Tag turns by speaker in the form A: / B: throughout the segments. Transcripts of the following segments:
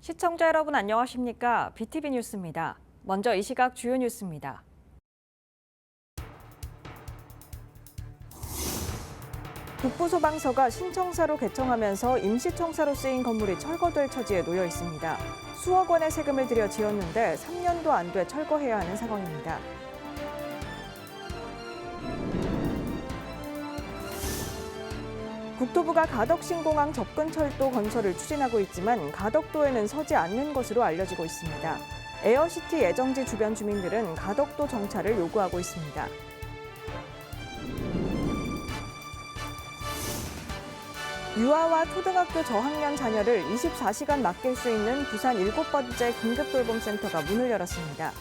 A: 시청자 여러분 안녕하십니까? BTV 뉴스입니다. 먼저 이 시각 주요 뉴스입니다. 북부소방서가 신청사로 개청하면서 임시청사로 쓰인 건물이 철거될 처지에 놓여 있습니다. 수억 원의 세금을 들여 지었는데 3년도 안 돼 철거해야 하는 상황입니다. 국토부가 가덕신공항 접근철도 건설을 추진하고 있지만 가덕도에는 서지 않는 것으로 알려지고 있습니다. 에어시티 예정지 주변 주민들은 가덕도 정차를 요구하고 있습니다. 유아와 초등학교 저학년 자녀를 24시간 맡길 수 있는 부산 7번째 긴급돌봄센터가 문을 열었습니다.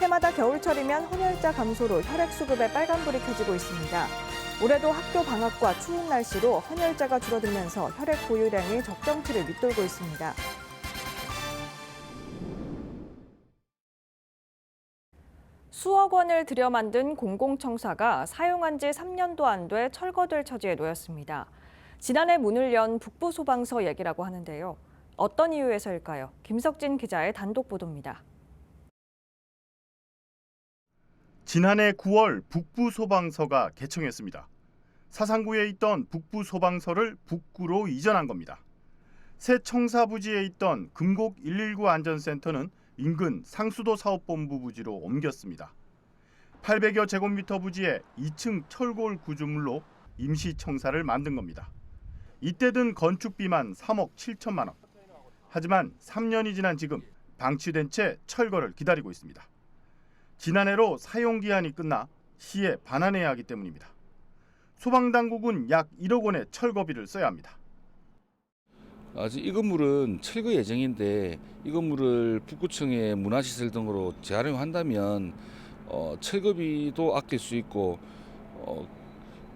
A: 해마다 겨울철이면 헌혈자 감소로 혈액수급에 빨간불이 켜지고 있습니다. 올해도 학교 방학과 추운 날씨로 헌혈자가 줄어들면서 혈액 보유량이 적정치를 밑돌고 있습니다. 수억 원을 들여 만든 공공청사가 사용한 지 3년도 안 돼 철거될 처지에 놓였습니다. 지난해 문을 연 북부소방서 얘기라고 하는데요. 어떤 이유에서일까요? 김석진 기자의 단독 보도입니다.
B: 지난해 9월 북부소방서가 개청했습니다. 사상구에 있던 북부소방서를 북구로 이전한 겁니다. 새 청사부지에 있던 금곡 119 안전센터는 인근 상수도 사업본부 부지로 옮겼습니다. 800여 제곱미터 부지에 2층 철골 구조물로 임시청사를 만든 겁니다. 이때 든 건축비만 3억 7천만 원. 하지만 3년이 지난 지금 방치된 채 철거를 기다리고 있습니다. 지난해로 사용기한이 끝나 시에 반환해야 하기 때문입니다. 소방당국은 약 1억 원의 철거비를 써야 합니다.
C: 아직 이 건물은 철거 예정인데 이 건물을 북구청의 문화시설 등으로 재활용한다면 철거비도 아낄 수 있고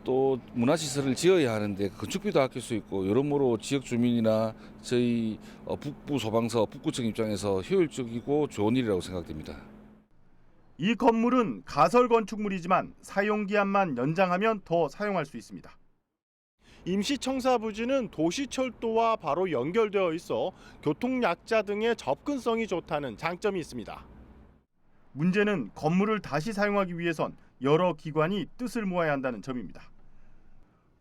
C: 또 문화시설을 지어야 하는데 건축비도 아낄 수 있고 여러모로 지역 주민이나 저희 북부소방서 북구청 입장에서 효율적이고 좋은 일이라고 생각됩니다.
B: 이 건물은 가설 건축물이지만 사용기한만 연장하면 더 사용할 수 있습니다. 임시청사 부지는 도시철도와 바로 연결되어 있어 교통약자 등의 접근성이 좋다는 장점이 있습니다. 문제는 건물을 다시 사용하기 위해선 여러 기관이 뜻을 모아야 한다는 점입니다.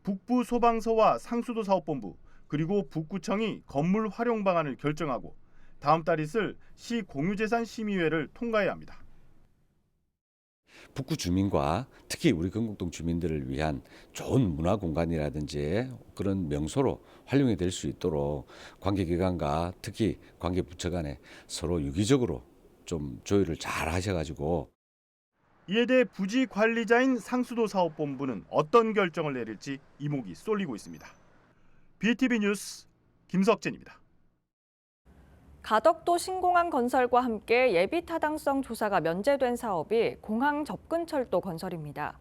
B: 북부소방서와 상수도 사업본부 그리고 북구청이 건물 활용 방안을 결정하고 다음 달 있을 시 공유재산 심의회를 통과해야 합니다.
D: 북구 주민과 특히 우리 건국동 주민들을 위한 좋은 문화 공간이라든지 그런 명소로 활용이 될 수 있도록 관계기관과 특히 관계부처 간에 서로 유기적으로 좀 조율을 잘 하셔가지고
B: 이에 대해 부지 관리자인 상수도 사업본부는 어떤 결정을 내릴지 이목이 쏠리고 있습니다. BTV 뉴스 김석진입니다.
A: 가덕도 신공항 건설과 함께 예비 타당성 조사가 면제된 사업이 공항 접근철도 건설입니다.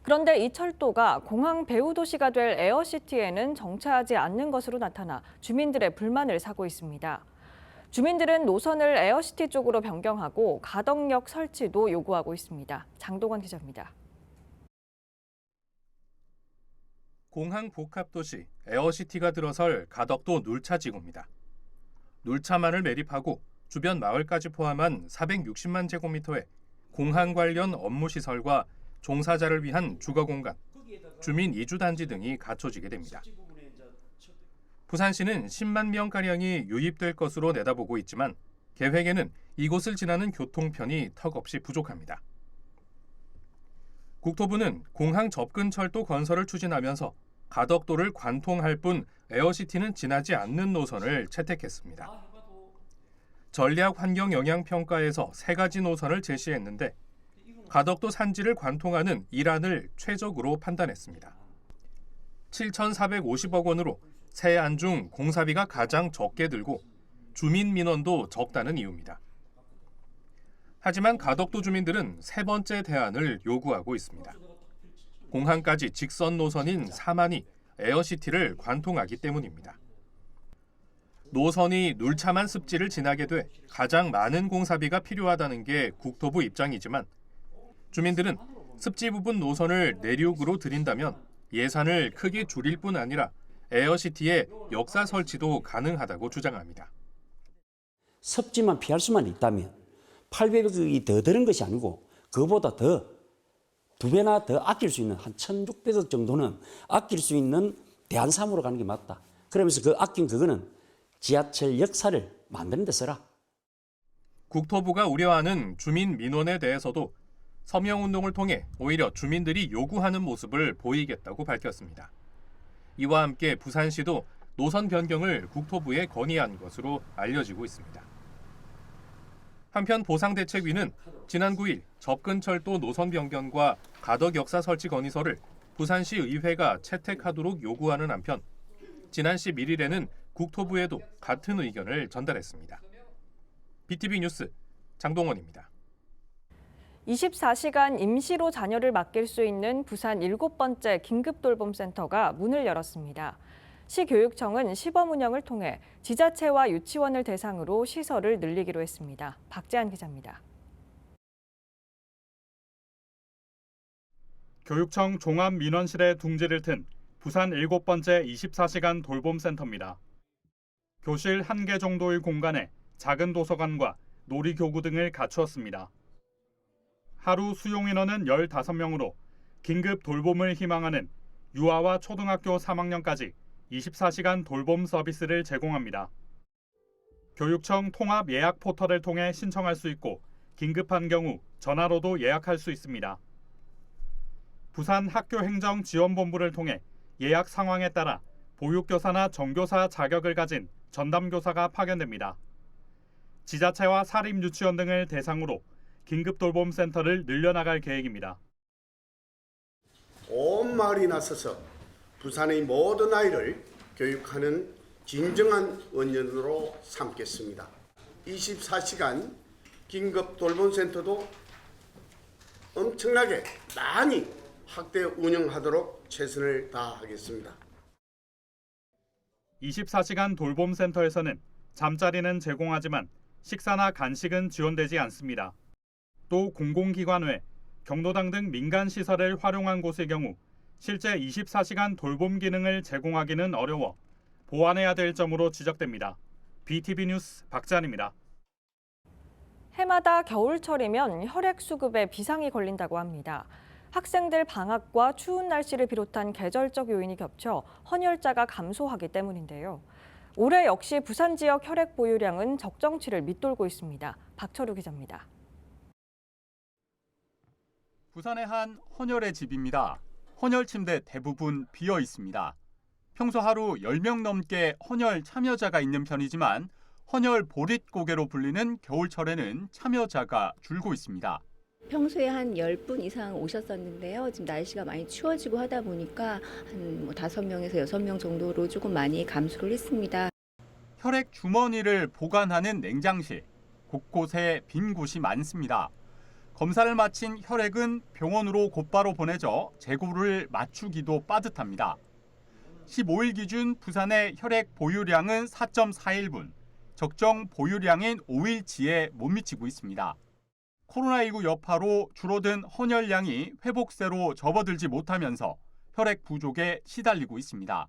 A: 그런데 이 철도가 공항 배후 도시가 될 에어시티에는 정차하지 않는 것으로 나타나 주민들의 불만을 사고 있습니다. 주민들은 노선을 에어시티 쪽으로 변경하고 가덕역 설치도 요구하고 있습니다. 장동원 기자입니다.
E: 공항 복합도시 에어시티가 들어설 가덕도 눌차지구입니다. 눌차만을 매립하고 주변 마을까지 포함한 460만 제곱미터의 공항 관련 업무 시설과 종사자를 위한 주거 공간, 주민 이주 단지 등이 갖춰지게 됩니다. 부산시는 10만 명가량이 유입될 것으로 내다보고 있지만 계획에는 이곳을 지나는 교통편이 턱없이 부족합니다. 국토부는 공항 접근철도 건설을 추진하면서 가덕도를 관통할 뿐 에어시티는 지나지 않는 노선을 채택했습니다. 전략 환경 영향 평가에서 3가지 노선을 제시했는데 가덕도 산지를 관통하는 일안을 최적으로 판단했습니다. 7,450억 원으로 세 안 중 공사비가 가장 적게 들고 주민 민원도 적다는 이유입니다. 하지만 가덕도 주민들은 3번째 대안을 요구하고 있습니다. 공항까지 직선 노선인 사만이 에어시티를 관통하기 때문입니다. 노선이 눌차만 습지를 지나게 돼 가장 많은 공사비가 필요하다는 게 국토부 입장이지만 주민들은 습지 부분 노선을 내륙으로 들인다면 예산을 크게 줄일 뿐 아니라 에어시티의 역사 설치도 가능하다고 주장합니다.
F: 섭지만 피할 수만 있다면 800억이 더 드는 것이 아니고 그보다 더 2배나 더 아낄 수 있는 한 1,600억 정도는 아낄 수 있는 대안삼으로 가는 게 맞다. 그러면서 그 아낀 그거는 지하철 역사를 만드는 데 써라.
E: 국토부가 우려하는 주민 민원에 대해서도 서명운동을 통해 오히려 주민들이 요구하는 모습을 보이겠다고 밝혔습니다. 이와 함께 부산시도 노선 변경을 국토부에 건의한 것으로 알려지고 있습니다. 한편 보상대책위는 지난 9일 접근철도 노선 변경과 가덕 역사 설치 건의서를 부산시 의회가 채택하도록 요구하는 한편 지난 11일에는 국토부에도 같은 의견을 전달했습니다. BTV 뉴스 장동원입니다.
A: 24시간 임시로 자녀를 맡길 수 있는 부산 7번째 긴급돌봄센터가 문을 열었습니다. 시교육청은 시범 운영을 통해 지자체와 유치원을 대상으로 시설을 늘리기로 했습니다. 박재한 기자입니다.
B: 교육청 종합민원실에 둥지를 튼 부산 7번째 24시간 돌봄센터입니다. 교실 1개 정도의 공간에 작은 도서관과 놀이교구 등을 갖추었습니다. 하루 수용 인원은 15명으로 긴급 돌봄을 희망하는 유아와 초등학교 3학년까지 24시간 돌봄 서비스를 제공합니다. 교육청 통합 예약 포털을 통해 신청할 수 있고 긴급한 경우 전화로도 예약할 수 있습니다. 부산 학교행정지원본부를 통해 예약 상황에 따라 보육교사나 정교사 자격을 가진 전담교사가 파견됩니다. 지자체와 사립유치원 등을 대상으로 긴급돌봄센터를 늘려나갈 계획입니다.
G: 온 마을이 나서서 부산의 모든 아이를 교육하는 진정한 원년으로 삼겠습니다. 24시간 긴급돌봄센터도 엄청나게 많이 확대 운영하도록 최선을 다하겠습니다.
B: 24시간 돌봄센터에서는 잠자리는 제공하지만 식사나 간식은 지원되지 않습니다. 또 공공기관 외 경로당 등 민간시설을 활용한 곳의 경우 실제 24시간 돌봄 기능을 제공하기는 어려워 보완해야 될 점으로 지적됩니다. BTV 뉴스 박재한입니다.
A: 해마다 겨울철이면 혈액 수급에 비상이 걸린다고 합니다. 학생들 방학과 추운 날씨를 비롯한 계절적 요인이 겹쳐 헌혈자가 감소하기 때문인데요. 올해 역시 부산 지역 혈액 보유량은 적정치를 밑돌고 있습니다. 박철우 기자입니다.
B: 부산의 한 헌혈의 집입니다. 헌혈 침대 대부분 비어 있습니다. 평소 하루 10명 넘게 헌혈 참여자가 있는 편이지만 헌혈 보릿고개로 불리는 겨울철에는 참여자가 줄고 있습니다.
H: 평소에 한 10분 이상 오셨었는데요. 지금 날씨가 많이 추워지고 하다 보니까 한 5명에서 6명 정도로 조금 많이 감소를 했습니다.
B: 혈액 주머니를 보관하는 냉장실, 곳곳에 빈 곳이 많습니다. 검사를 마친 혈액은 병원으로 곧바로 보내져 재고를 맞추기도 빠듯합니다. 15일 기준 부산의 혈액 보유량은 4.41분, 적정 보유량인 5일치에 못 미치고 있습니다. 코로나19 여파로 줄어든 헌혈량이 회복세로 접어들지 못하면서 혈액 부족에 시달리고 있습니다.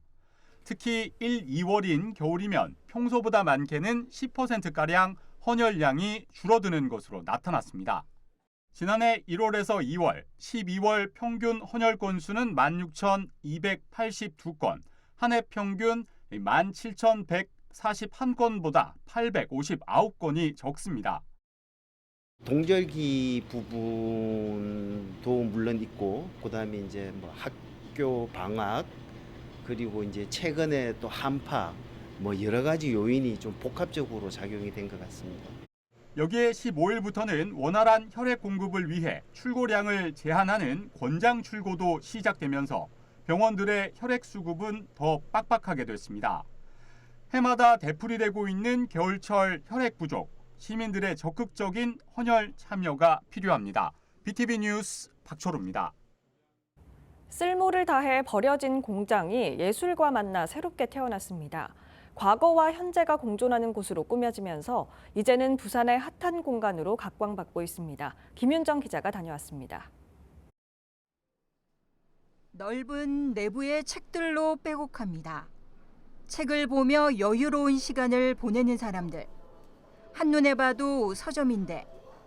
B: 특히 1, 2월인 겨울이면 평소보다 많게는 10%가량 헌혈량이 줄어드는 것으로 나타났습니다. 지난해 1월에서 2월, 12월 평균 헌혈 건수는 16,282건, 한 해 평균 17,141건보다 859건이 적습니다.
I: 동절기 부분도 물론 있고, 그다음에 이제 뭐 학교 방학, 그리고 이제 최근에 또 한파, 뭐 여러 가지 요인이 좀 복합적으로 작용이 된 것 같습니다.
B: 여기에 15일부터는 원활한 혈액 공급을 위해 출고량을 제한하는 권장 출고도 시작되면서 병원들의 혈액 수급은 더 빡빡하게 됐습니다. 해마다 되풀이되고 있는 겨울철 혈액 부족, 시민들의 적극적인 헌혈 참여가 필요합니다. BTV 뉴스 박철우입니다.
A: 쓸모를 다해 버려진 공장이 예술과 만나 새롭게 태어났습니다. 과거와 현재가 공존하는 곳으로 꾸며지면서 이제는 부산의 핫한 공간으로 각광받고 있습니다. 김윤정 기자가 다녀왔습니다.
J: 넓은 내부의 책들로 빼곡합니다. 책을 보며 여유로운 시간을 보내는 사람들. 한눈에 봐도 서점인데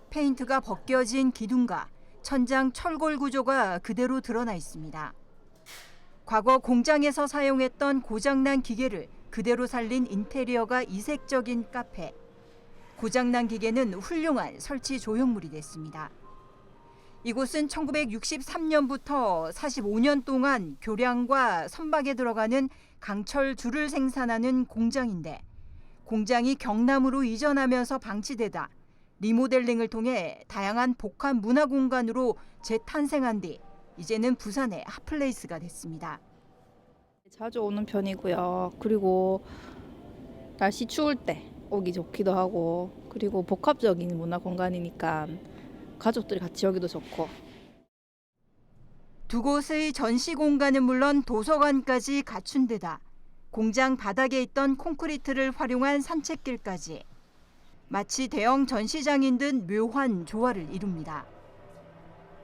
J: 페인트가 벗겨진 기둥과 천장 철골 구조가 그대로 드러나 있습니다. 과거 공장에서 사용했던 고장난 기계를 그대로 살린 인테리어가 이색적인 카페. 고장난 기계는 훌륭한 설치 조형물이 됐습니다. 이곳은 1963년부터 45년 동안 교량과 선박에 들어가는 강철 줄을 생산하는 공장인데 공장이 경남으로 이전하면서 방치되다 리모델링을 통해 다양한 복합 문화 공간으로 재탄생한 뒤 이제는 부산의 핫플레이스가 됐습니다.
K: 자주 오는 편이고요. 그리고 날씨 추울 때 오기 좋기도 하고 그리고 복합적인 문화 공간이니까 가족들이 같이 오기도 좋고.
J: 두 곳의 전시 공간은 물론 도서관까지 갖춘 데다 공장 바닥에 있던 콘크리트를 활용한 산책길까지 마치 대형 전시장인 듯 묘한 조화를 이룹니다.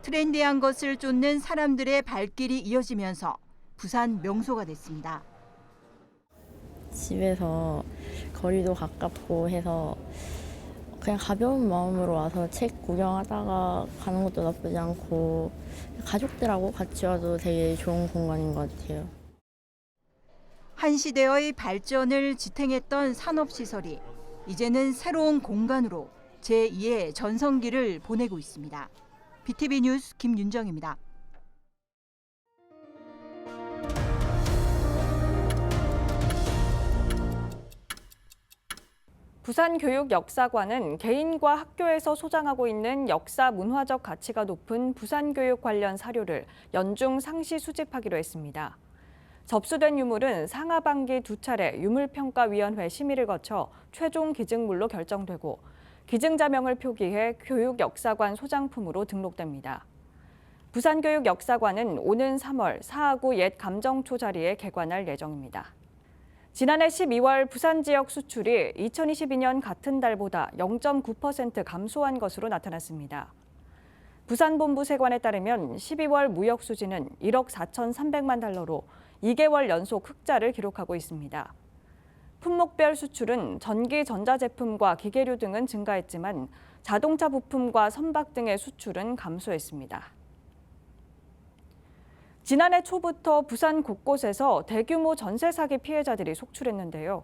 J: 트렌디한 것을 쫓는 사람들의 발길이 이어지면서 부산 명소가 됐습니다.
L: 집에서 거리도 가깝고 해서 그냥 가벼운 마음으로 와서 책 구경하다가 가는 것도 나쁘지 않고 가족들하고 같이 와도 되게 좋은 공간인 것 같아요.
J: 한 시대의 발전을 지탱했던 산업시설이 이제는 새로운 공간으로 제2의 전성기를 보내고 있습니다. BTV 뉴스 김윤정입니다.
A: 부산교육역사관은 개인과 학교에서 소장하고 있는 역사 문화적 가치가 높은 부산교육 관련 사료를 연중 상시 수집하기로 했습니다. 접수된 유물은 상하반기 2차례 유물평가위원회 심의를 거쳐 최종 기증물로 결정되고 기증자명을 표기해 교육역사관 소장품으로 등록됩니다. 부산교육역사관은 오는 3월 사하구 옛 감정초 자리에 개관할 예정입니다. 지난해 12월 부산 지역 수출이 2022년 같은 달보다 0.9% 감소한 것으로 나타났습니다. 부산본부 세관에 따르면 12월 무역 수지는 1억 4,300만 달러로 2개월 연속 흑자를 기록하고 있습니다. 품목별 수출은 전기 전자제품과 기계류 등은 증가했지만 자동차 부품과 선박 등의 수출은 감소했습니다. 지난해 초부터 부산 곳곳에서 대규모 전세 사기 피해자들이 속출했는데요.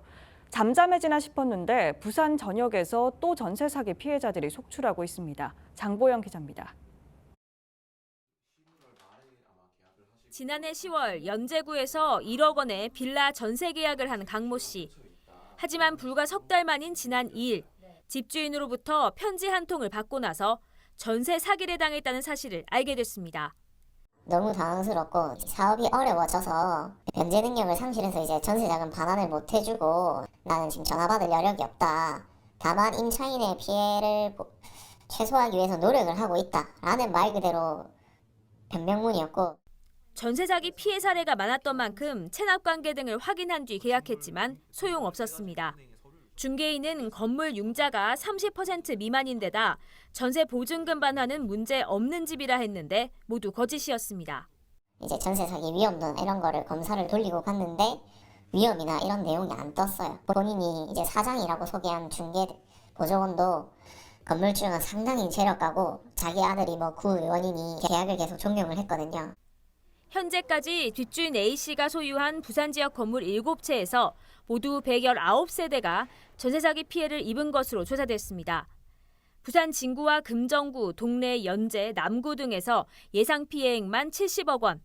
A: 잠잠해지나 싶었는데 부산 전역에서 또 전세 사기 피해자들이 속출하고 있습니다. 장보영 기자입니다.
M: 지난해 10월 연제구에서 1억 원의 빌라 전세 계약을 한 강모 씨. 하지만 불과 석 달 만인 지난 2일 집주인으로부터 편지 한 통을 받고 나서 전세 사기를 당했다는 사실을 알게 됐습니다.
N: 너무 당황스럽고 사업이 어려워져서 변제 능력을 상실해서 이제 전세자금 반환을 못 해주고 나는 지금 전화 받을 여력이 없다. 다만 임차인의 피해를 최소화하기 위해서 노력을 하고 있다라는 말 그대로 변명문이었고
M: 전세 사기 피해 사례가 많았던 만큼 체납 관계 등을 확인한 뒤 계약했지만 소용없었습니다. 중개인은 건물 융자가 30% 미만인데다 전세 보증금 반환은 문제 없는 집이라 했는데 모두 거짓이었습니다.
N: 이제 전세 사기 위험도 이런 거를 검사를 돌리고 봤는데 위험이나 이런 내용이 안 떴어요. 본인이 이제 사장이라고 소개한 중개 보조원도 건물주는 상당히 재력가고 자기 아들이 구의원이니 계약을 계속 종용을 했거든요.
M: 현재까지 뒷주인 A씨가 소유한 부산 지역 건물 7채에서 모두 119세대가 전세 사기 피해를 입은 것으로 조사됐습니다. 부산 진구와 금정구, 동래, 연제, 남구 등에서 예상 피해액만 70억 원.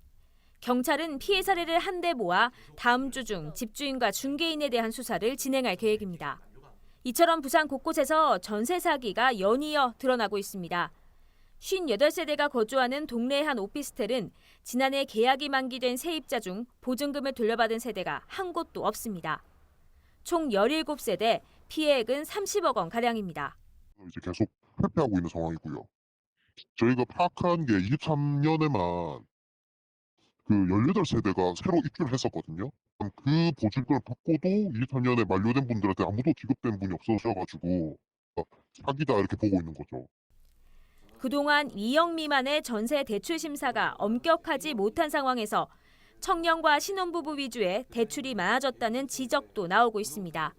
M: 경찰은 피해 사례를 한데 모아 다음 주 중 집주인과 중개인에 대한 수사를 진행할 계획입니다. 이처럼 부산 곳곳에서 전세 사기가 연이어 드러나고 있습니다. 58세대가 거주하는 동래의 한 오피스텔은 지난해 계약이 만기된 세입자 중 보증금을 돌려받은 세대가 한 곳도 없습니다. 총 17세대, 피해액은 30억 원 가량입니다.
O: 이제 계속 회피하고 있는 상황이고요. 저희가 파악한 게 23년에만 그 18세대가 새로 입주를 했었거든요. 그 보증금을 받고도 23년에 만료된 분들한테 아무도 지급된 분이 없어져가지고 사기다 이렇게 보고 있는 거죠.
M: 그동안 2억 미만의 전세 대출 심사가 엄격하지 못한 상황에서 청년과 신혼부부 위주의 대출이 많아졌다는 지적도 나오고 있습니다.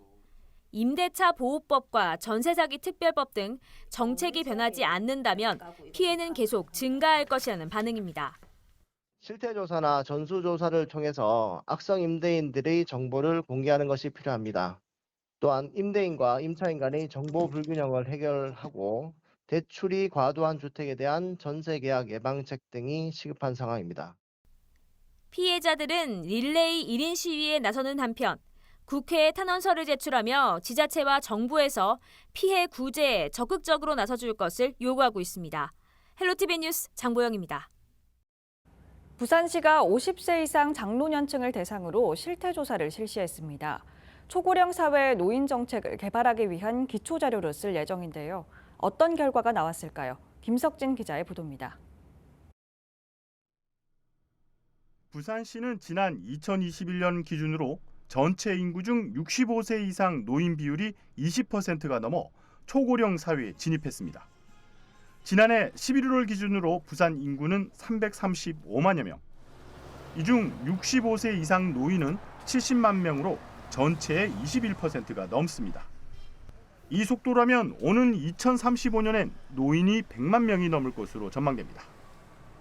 M: 임대차 보호법과 전세사기 특별법 등 정책이 변하지 않는다면 피해는 계속 증가할 것이라는 반응입니다.
P: 실태조사나 전수조사를 통해서 악성 임대인들의 정보를 공개하는 것이 필요합니다. 또한 임대인과 임차인 간의 정보 불균형을 해결하고 대출이 과도한 주택에 대한 전세계약 예방책 등이 시급한 상황입니다.
M: 피해자들은 릴레이 1인 시위에 나서는 한편 국회에 탄원서를 제출하며 지자체와 정부에서 피해 구제에 적극적으로 나서줄 것을 요구하고 있습니다. 헬로티비 뉴스 장보영입니다.
A: 부산시가 50세 이상 장노년층을 대상으로 실태조사를 실시했습니다. 초고령 사회 노인 정책을 개발하기 위한 기초자료로 쓸 예정인데요. 어떤 결과가 나왔을까요? 김석진 기자의 보도입니다.
B: 부산시는 지난 2021년 기준으로 전체 인구 중 65세 이상 노인 비율이 20%가 넘어 초고령 사회에 진입했습니다. 지난해 11월 기준으로 부산 인구는 335만여 명. 이 중 65세 이상 노인은 70만 명으로 전체의 21%가 넘습니다. 이 속도라면 오는 2035년엔 노인이 100만 명이 넘을 것으로 전망됩니다.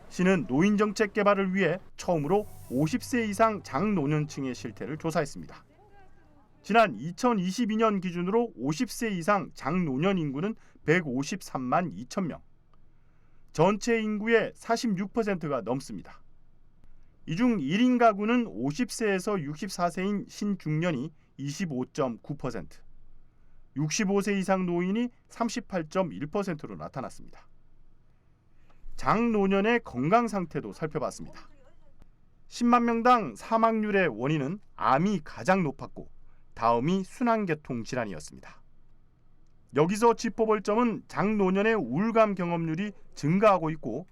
B: 시는 노인 정책 개발을 위해 처음으로 50세 이상 장노년층의 실태를 조사했습니다. 지난 2022년 기준으로 50세 이상 장노년 인구는 153만 2천 명. 전체 인구의 46%가 넘습니다. 이 중 1인 가구는 50세에서 64세인 신중년이 25.9%, 65세 이상 노인이 38.1%로 나타났습니다. 장노년의 건강 상태도 살펴봤습니다. 10만 명당 사망률의 원인은 암이 가장 높았고 다음이 순환계통 질환이었습니다. 여기서 짚어볼 점은 장노년의 우울감 경험률이 증가하고 있고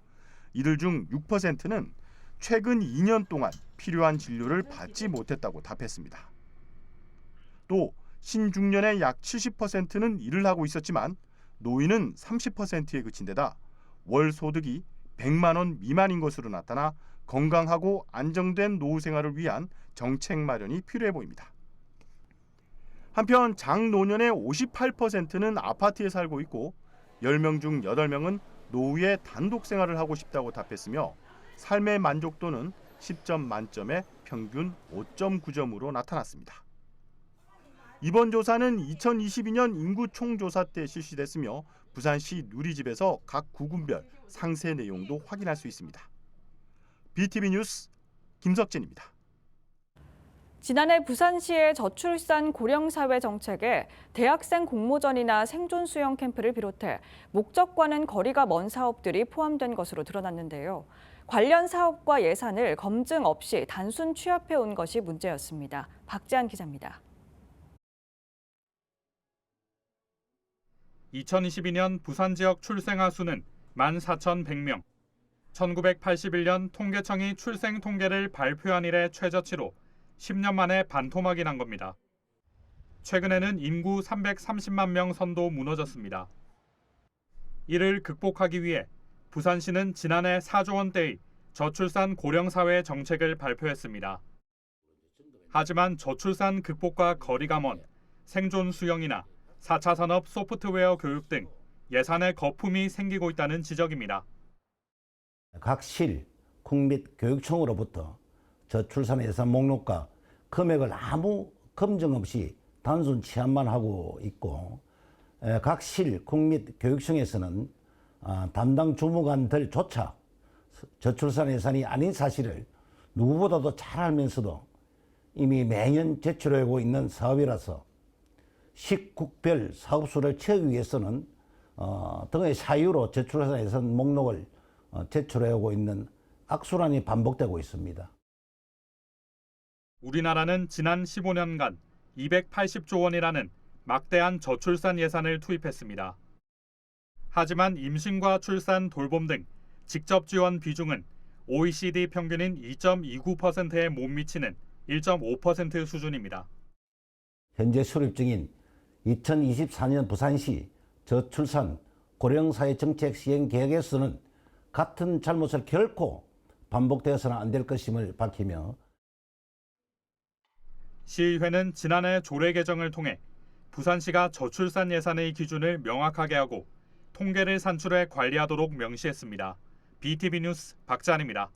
B: 이들 중 6%는 최근 2년 동안 필요한 진료를 받지 못했다고 답했습니다. 또 신중년의 약 70%는 일을 하고 있었지만 노인은 30%에 그친 데다 월 소득이 100만 원 미만인 것으로 나타나 건강하고 안정된 노후 생활을 위한 정책 마련이 필요해 보입니다. 한편 장노년의 58%는 아파트에 살고 있고 10명 중 8명은 노후에 단독 생활을 하고 싶다고 답했으며 삶의 만족도는 10점 만점에 평균 5.9점으로 나타났습니다. 이번 조사는 2022년 인구 총조사 때 실시됐으며 부산시 누리집에서 각 구군별 상세 내용도 확인할 수 있습니다. BTV 뉴스 김석진입니다.
A: 지난해 부산시의 저출산 고령사회 정책에 대학생 공모전이나 생존 수영 캠프를 비롯해 목적과는 거리가 먼 사업들이 포함된 것으로 드러났는데요. 관련 사업과 예산을 검증 없이 단순 취합해온 것이 문제였습니다. 박지한 기자입니다.
Q: 2022년 부산 지역 출생아 수는 14,100명. 1981년 통계청이 출생 통계를 발표한 이래 최저치로 10년 만에 반토막이 난 겁니다. 최근에는 인구 330만 명 선도 무너졌습니다. 이를 극복하기 위해 부산시는 지난해 4조 원대의 저출산 고령사회 정책을 발표했습니다. 하지만 저출산 극복과 거리가 먼 생존 수영이나 4차 산업 소프트웨어 교육 등 예산에 거품이 생기고 있다는 지적입니다.
R: 각 실, 국 및 교육청으로부터 저출산 예산 목록과 금액을 아무 검증 없이 단순 취합만 하고 있고 각 실, 국 및 교육청에서는 담당 주무관들조차 저출산 예산이 아닌 사실을 누구보다도 잘 알면서도 이미 매년 제출하고 있는 사업이라서 식국별 사업수를 채우기 위해서는 등의 사유로 저출산 예산 목록을 제출해오고 있는 악순환이 반복되고 있습니다.
Q: 우리나라는 지난 15년간 280조 원이라는 막대한 저출산 예산을 투입했습니다. 하지만 임신과 출산, 돌봄 등 직접 지원 비중은 OECD 평균인 2.29%에 못 미치는 1.5% 수준입니다.
R: 현재 수립 중인 2024년 부산시 저출산 고령사회 정책 시행 계획에서는 같은 잘못을 결코 반복되어서는 안 될 것임을 밝히며
Q: 시의회는 지난해 조례 개정을 통해 부산시가 저출산 예산의 기준을 명확하게 하고 통계를 산출해 관리하도록 명시했습니다. BTV 뉴스 박찬입니다.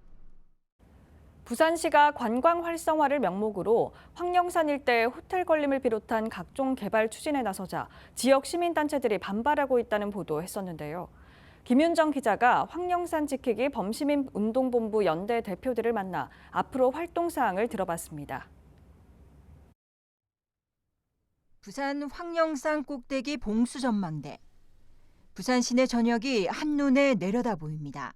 A: 부산시가 관광 활성화를 명목으로 황령산 일대의 호텔 건립을 비롯한 각종 개발 추진에 나서자 지역 시민단체들이 반발하고 있다는 보도했었는데요. 김윤정 기자가 황령산 지키기 범시민 운동본부 연대 대표들을 만나 앞으로 활동 사항을 들어봤습니다.
J: 부산 황령산 꼭대기 봉수 전망대. 부산 시내 전역이 한눈에 내려다 보입니다.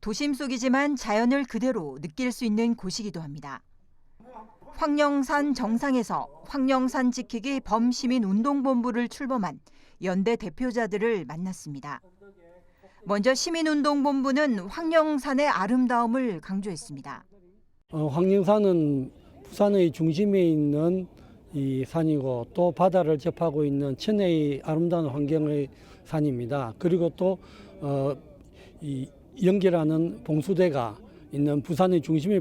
J: 도심 속이지만 자연을 그대로 느낄 수 있는 곳이기도 합니다. 황령산 정상에서 황령산 지키기 범시민 운동본부를 출범한 연대 대표자들을 만났습니다. 먼저 시민운동본부는 황령산의 아름다움을 강조했습니다.
S: 황령산은 부산의 중심에 있는 이 산이고 또 바다를 접하고 있는 천혜의 아름다운 환경의 산입니다. 그리고 또 이 연결하는 봉수대가 있는 부산의 중심에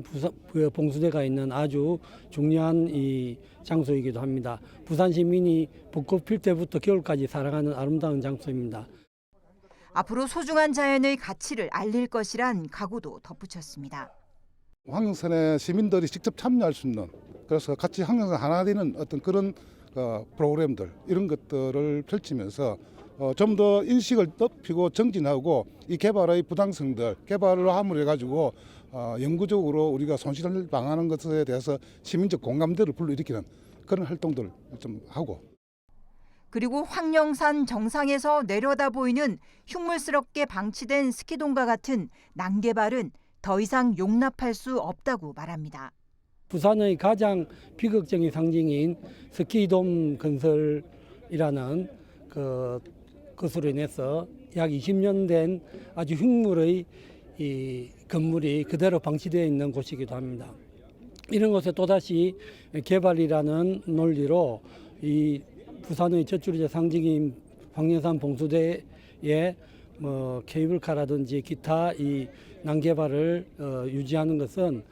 S: 봉수대가 있는 아주 중요한 이 장소이기도 합니다. 부산 시민이 벚꽃 필 때부터 겨울까지 살아가는 아름다운 장소입니다.
J: 앞으로 소중한 자연의 가치를 알릴 것이란 각오도 덧붙였습니다.
T: 황령산에 시민들이 직접 참여할 수 있는, 그래서 같이 황령산 하나 되는 어떤 그런 프로그램들, 이런 것들을 펼치면서 좀 더 인식을 높이고 정진하고 이 개발의 부당성들, 개발을 함으로 해가지고 영구적으로 우리가 손실을 방하는 것에 대해서 시민적 공감대를 불러일으키는 그런 활동들을 좀 하고.
J: 그리고 황령산 정상에서 내려다 보이는 흉물스럽게 방치된 스키동과 같은 난개발은 더 이상 용납할 수 없다고 말합니다.
S: 부산의 가장 비극적인 상징인 스키돔 건설이라는 것으로 인해서 약 20년 된 아주 흉물의 이 건물이 그대로 방치되어 있는 곳이기도 합니다. 이런 곳에 또다시 개발이라는 논리로 이 부산의 젖줄이자 상징인 황령산 봉수대에 케이블카라든지 기타 이 난개발을 유지하는 것은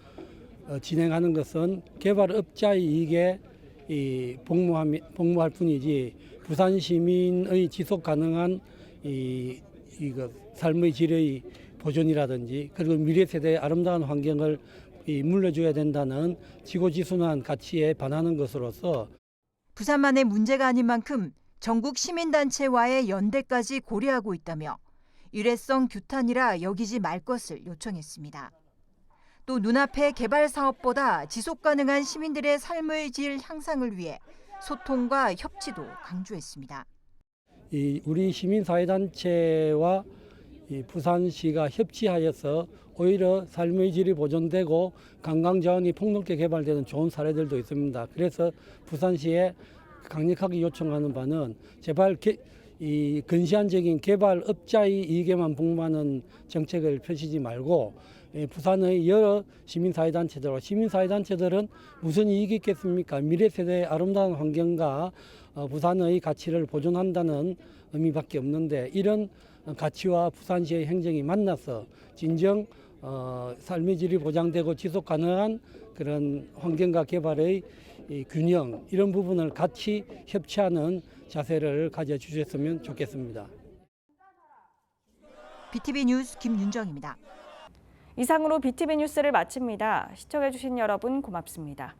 S: 진행하는 것은 개발업자의 이익에 복무할 뿐이지 부산 시민의 지속 가능한 삶의 질의 보존이라든지 그리고 미래 세대의 아름다운 환경을 물려줘야 된다는 지고지순한 가치에 반하는 것으로서
J: 부산만의 문제가 아닌 만큼 전국 시민단체와의 연대까지 고려하고 있다며 일회성 규탄이라 여기지 말 것을 요청했습니다. 또 눈앞의 개발 사업보다 지속 가능한 시민들의 삶의 질 향상을 위해 소통과 협치도 강조했습니다.
S: 우리 시민사회단체와 부산시가 협치하여서 오히려 삶의 질이 보존되고 관광자원이 폭넓게 개발되는 좋은 사례들도 있습니다. 그래서 부산시에 강력하게 요청하는 바는 제발 이 근시안적인 개발업자의 이익에만 복무하는 정책을 펼치지 말고 부산의 여러 시민사회단체들은 무슨 이익이 있겠습니까? 미래 세대의 아름다운 환경과 부산의 가치를 보존한다는 의미밖에 없는데 이런 가치와 부산시의 행정이 만나서 진정 삶의 질이 보장되고 지속 가능한 그런 환경과 개발의 균형 이런 부분을 같이 협치하는 자세를 가져주셨으면 좋겠습니다.
J: BTV 뉴스 김윤정입니다.
A: 이상으로 BTV 뉴스를 마칩니다. 시청해주신 여러분 고맙습니다.